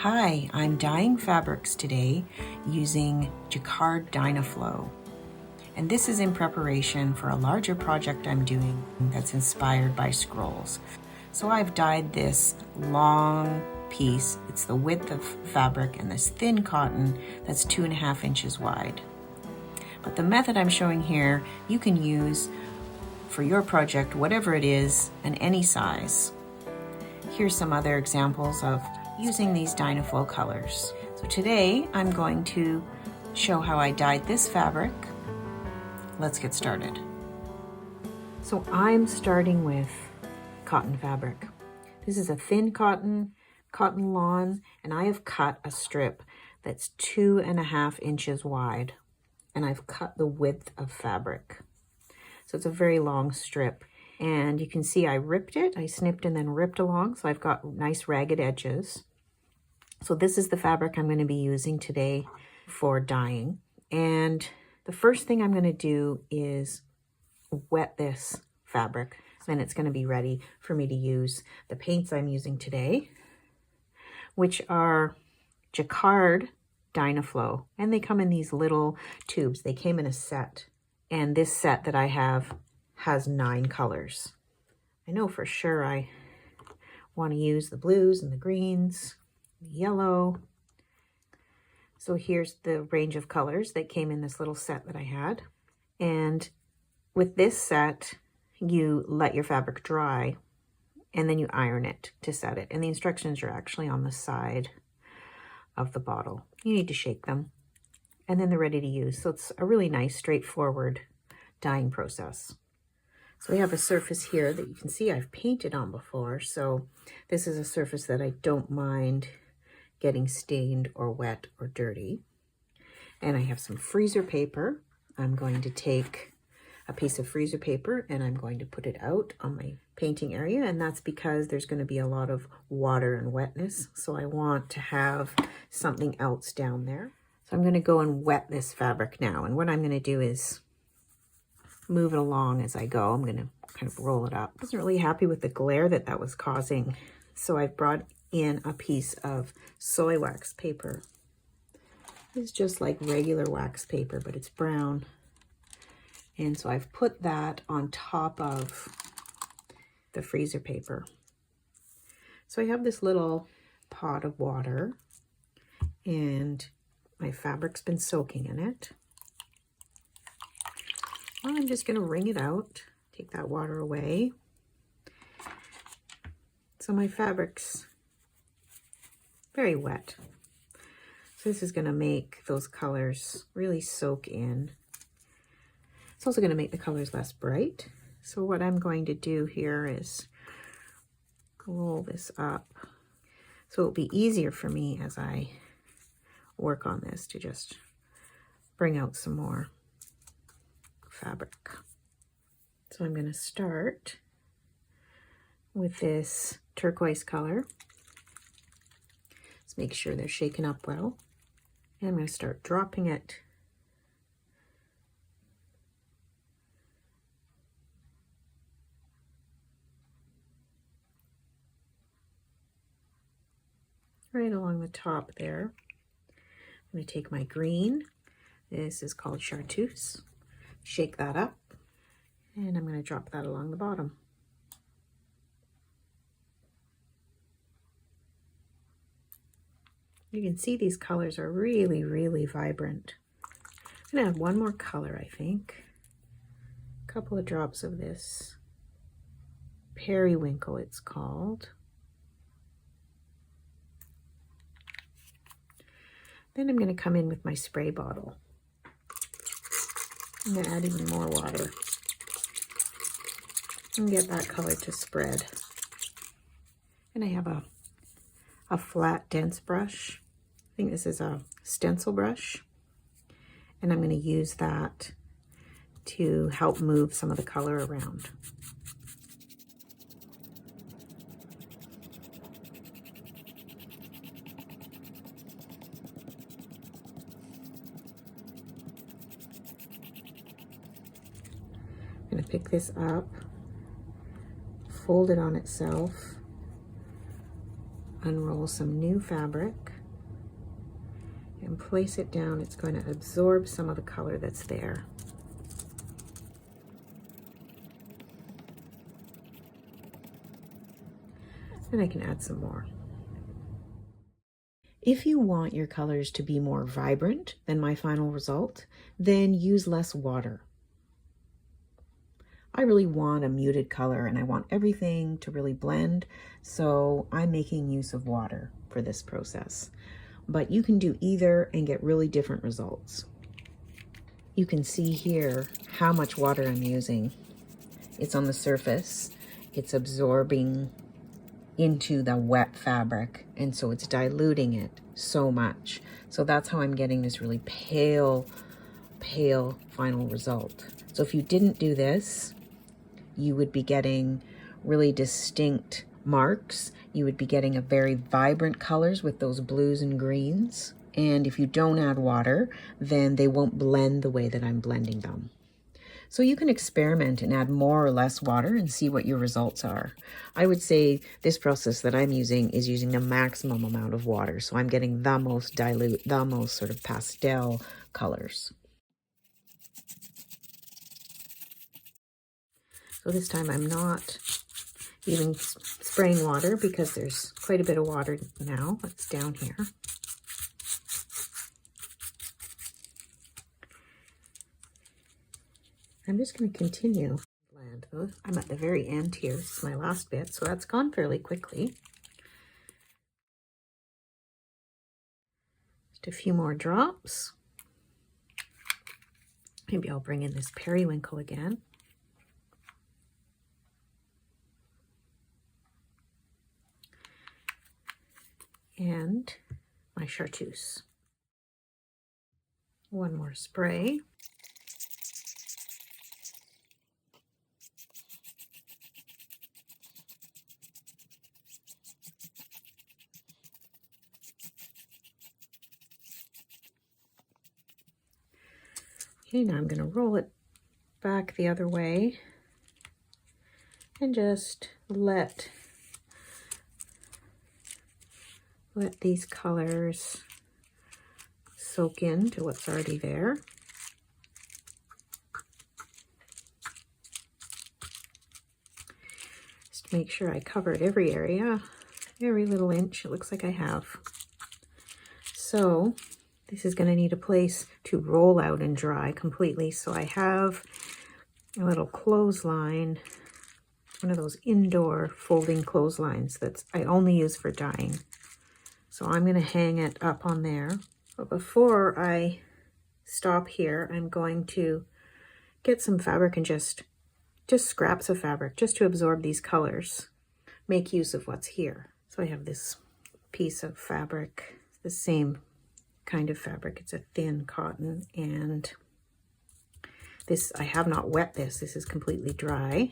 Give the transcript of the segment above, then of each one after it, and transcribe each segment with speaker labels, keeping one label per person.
Speaker 1: Hi, I'm dyeing fabrics today using Jacquard Dynaflow. And this is in preparation for a larger project I'm doing that's inspired by scrolls. So I've dyed this long piece. It's the width of fabric and this thin cotton that's 2.5 inches wide. But the method I'm showing here, you can use for your project, whatever it is, and any size. Here's some other examples of using these Dynaflow colors. So today I'm going to show how I dyed this fabric. Let's get started. So I'm starting with cotton fabric. This is a thin cotton lawn, and I have cut a strip that's 2.5 inches wide, and I've cut the width of fabric. So it's a very long strip. And you can see I ripped it. I snipped and then ripped along, so I've got nice ragged edges. So this is the fabric I'm going to be using today for dyeing. And the first thing I'm going to do is wet this fabric. Then it's going to be ready for me to use the paints I'm using today, which are Jacquard Dynaflow. And they come in these little tubes. They came in a set. And this set that I have has 9 colors. I know for sure I want to use the blues and the greens, the yellow. So here's the range of colors that came in this little set that I had. And with this set, you let your fabric dry and then you iron it to set it. And the instructions are actually on the side of the bottle. You need to shake them and then they're ready to use. So it's a really nice, straightforward dyeing process. So we have a surface here that you can see I've painted on before. So this is a surface that I don't mind getting stained or wet or dirty. And I have some freezer paper. I'm going to take a piece of freezer paper and I'm going to put it out on my painting area. And that's because there's going to be a lot of water and wetness. So I want to have something else down there. So I'm going to go and wet this fabric now. And what I'm going to do is move it along as I go. I'm going to kind of roll it up. I wasn't really happy with the glare that was causing. So I've brought in a piece of soy wax paper. It's just like regular wax paper, but it's brown. And so I've put that on top of the freezer paper. So I have this little pot of water and my fabric's been soaking in it. Well, I'm just going to wring it out, take that water away. So my fabric's very wet. So this is going to make those colors really soak in. It's also going to make the colors less bright. So what I'm going to do here is roll this up. So it'll be easier for me as I work on this to just bring out some more fabric. So I'm going to start with this turquoise color. Let's make sure they're shaken up well. And I'm going to start dropping it right along the top there. I'm going to take my green. This is called chartreuse. Shake that up, and I'm going to drop that along the bottom. You can see these colors are really, really vibrant. I'm going to add one more color, I think. A couple of drops of this periwinkle, it's called. Then I'm going to come in with my spray bottle. I'm going to add even more water and get that color to spread. And I have a flat, dense brush. I think this is a stencil brush. And I'm going to use that to help move some of the color around. I'm going to pick this up, fold it on itself, unroll some new fabric, and place it down, it's going to absorb some of the color that's there. And I can add some more. If you want your colors to be more vibrant than my final result, then use less water. I really want a muted color and I want everything to really blend, so I'm making use of water for this process. But you can do either and get really different results. You can see here how much water I'm using. It's on the surface, it's absorbing into the wet fabric, and so it's diluting it so much. So that's how I'm getting this really pale final result. So if you didn't do this, you would be getting really distinct marks. You would be getting a very vibrant colors with those blues and greens. And if you don't add water, then they won't blend the way that I'm blending them. So you can experiment and add more or less water and see what your results are. I would say this process that I'm using is using the maximum amount of water. So I'm getting the most dilute, the most sort of pastel colors. So this time I'm not even spraying water because there's quite a bit of water now that's down here. I'm just going to continue. I'm at the very end here. This is my last bit, so that's gone fairly quickly. Just a few more drops. Maybe I'll bring in this periwinkle again. And my chartreuse. One more spray. Okay, now I'm going to roll it back the other way and just let these colors soak into what's already there. Just make sure I covered every area, every little inch. It looks like I have. So this is going to need a place to roll out and dry completely. So I have a little clothesline, one of those indoor folding clotheslines that I only use for dyeing. So I'm going to hang it up on there. But before I stop here, I'm going to get some fabric and just scraps of fabric just to absorb these colors. Make use of what's here. So I have this piece of fabric, the same kind of fabric. It's a thin cotton, and this, I have not wet this. This is completely dry.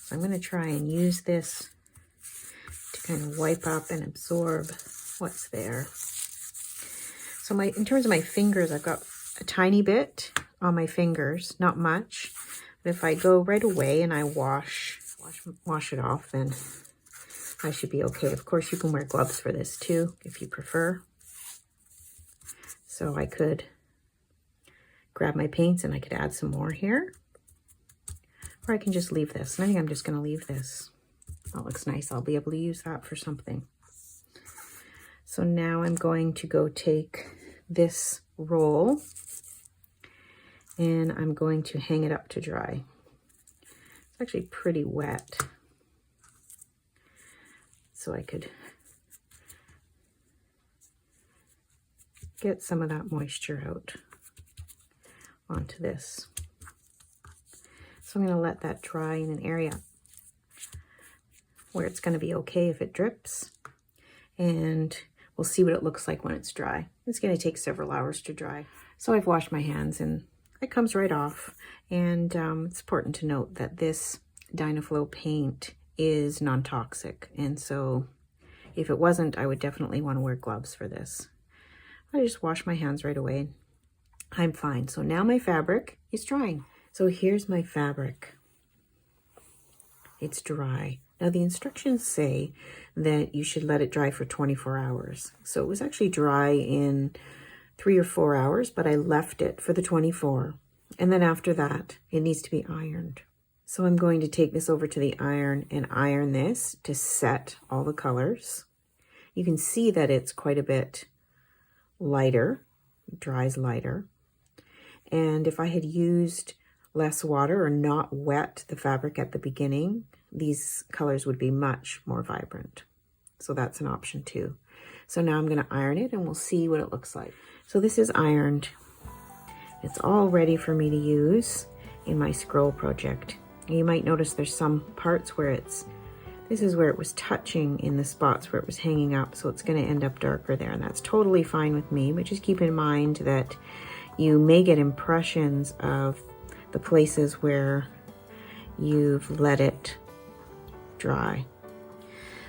Speaker 1: So I'm going to try and use this to kind of wipe up and absorb what's there. So in terms of my fingers, I've got a tiny bit on my fingers, not much. But if I go right away and I wash it off, then I should be okay. Of course, you can wear gloves for this too, if you prefer. So I could grab my paints and I could add some more here. Or I can just leave this. And I think I'm just going to leave this. That looks nice. I'll be able to use that for something. So now I'm going to go take this roll and I'm going to hang it up to dry. It's actually pretty wet. So I could get some of that moisture out onto this. So I'm going to let that dry in an area where it's going to be okay if it drips, and we'll see what it looks like when it's dry. It's going to take several hours to dry. So I've washed my hands and it comes right off. And it's important to note that this Dynaflow paint is non-toxic, and so if it wasn't, I would definitely want to wear gloves for this. I just wash my hands right away. I'm fine. So now my fabric is drying. So here's my fabric. It's dry. Now the instructions say that you should let it dry for 24 hours. So it was actually dry in 3 or 4 hours, but I left it for the 24. And then after that, it needs to be ironed. So I'm going to take this over to the iron and iron this to set all the colors. You can see that it's quite a bit lighter, it dries lighter. And if I had used less water or not wet the fabric at the beginning, these colors would be much more vibrant. So that's an option too. So now I'm going to iron it and we'll see what it looks like. So this is ironed. It's all ready for me to use in my scroll project. And you might notice there's some parts where this is where it was touching in the spots where it was hanging up, so it's going to end up darker there, and that's totally fine with me, but just keep in mind that you may get impressions of the places where you've let it dry.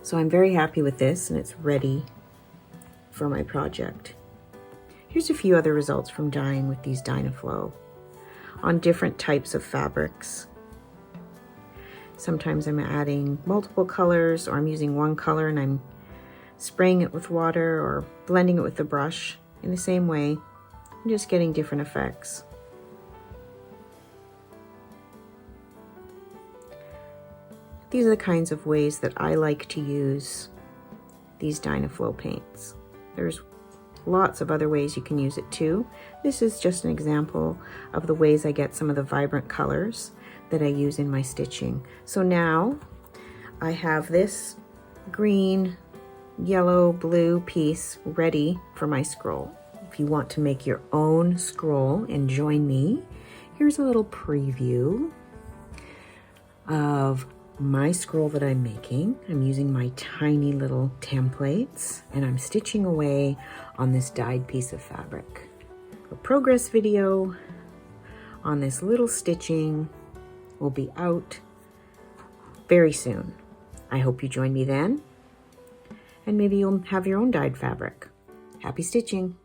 Speaker 1: So I'm very happy with this, and it's ready for my project. Here's a few other results from dyeing with these Dynaflow on different types of fabrics. Sometimes I'm adding multiple colors, or I'm using one color and I'm spraying it with water or blending it with the brush in the same way. I'm just getting different effects. These are the kinds of ways that I like to use these Dynaflow paints. There's lots of other ways you can use it too. This is just an example of the ways I get some of the vibrant colors that I use in my stitching. So now I have this green, yellow, blue piece ready for my scroll. If you want to make your own scroll and join me, here's a little preview of my scroll that I'm making. I'm using my tiny little templates and I'm stitching away on this dyed piece of fabric. A progress video on this little stitching will be out very soon. I hope you join me then, and maybe you'll have your own dyed fabric. Happy stitching!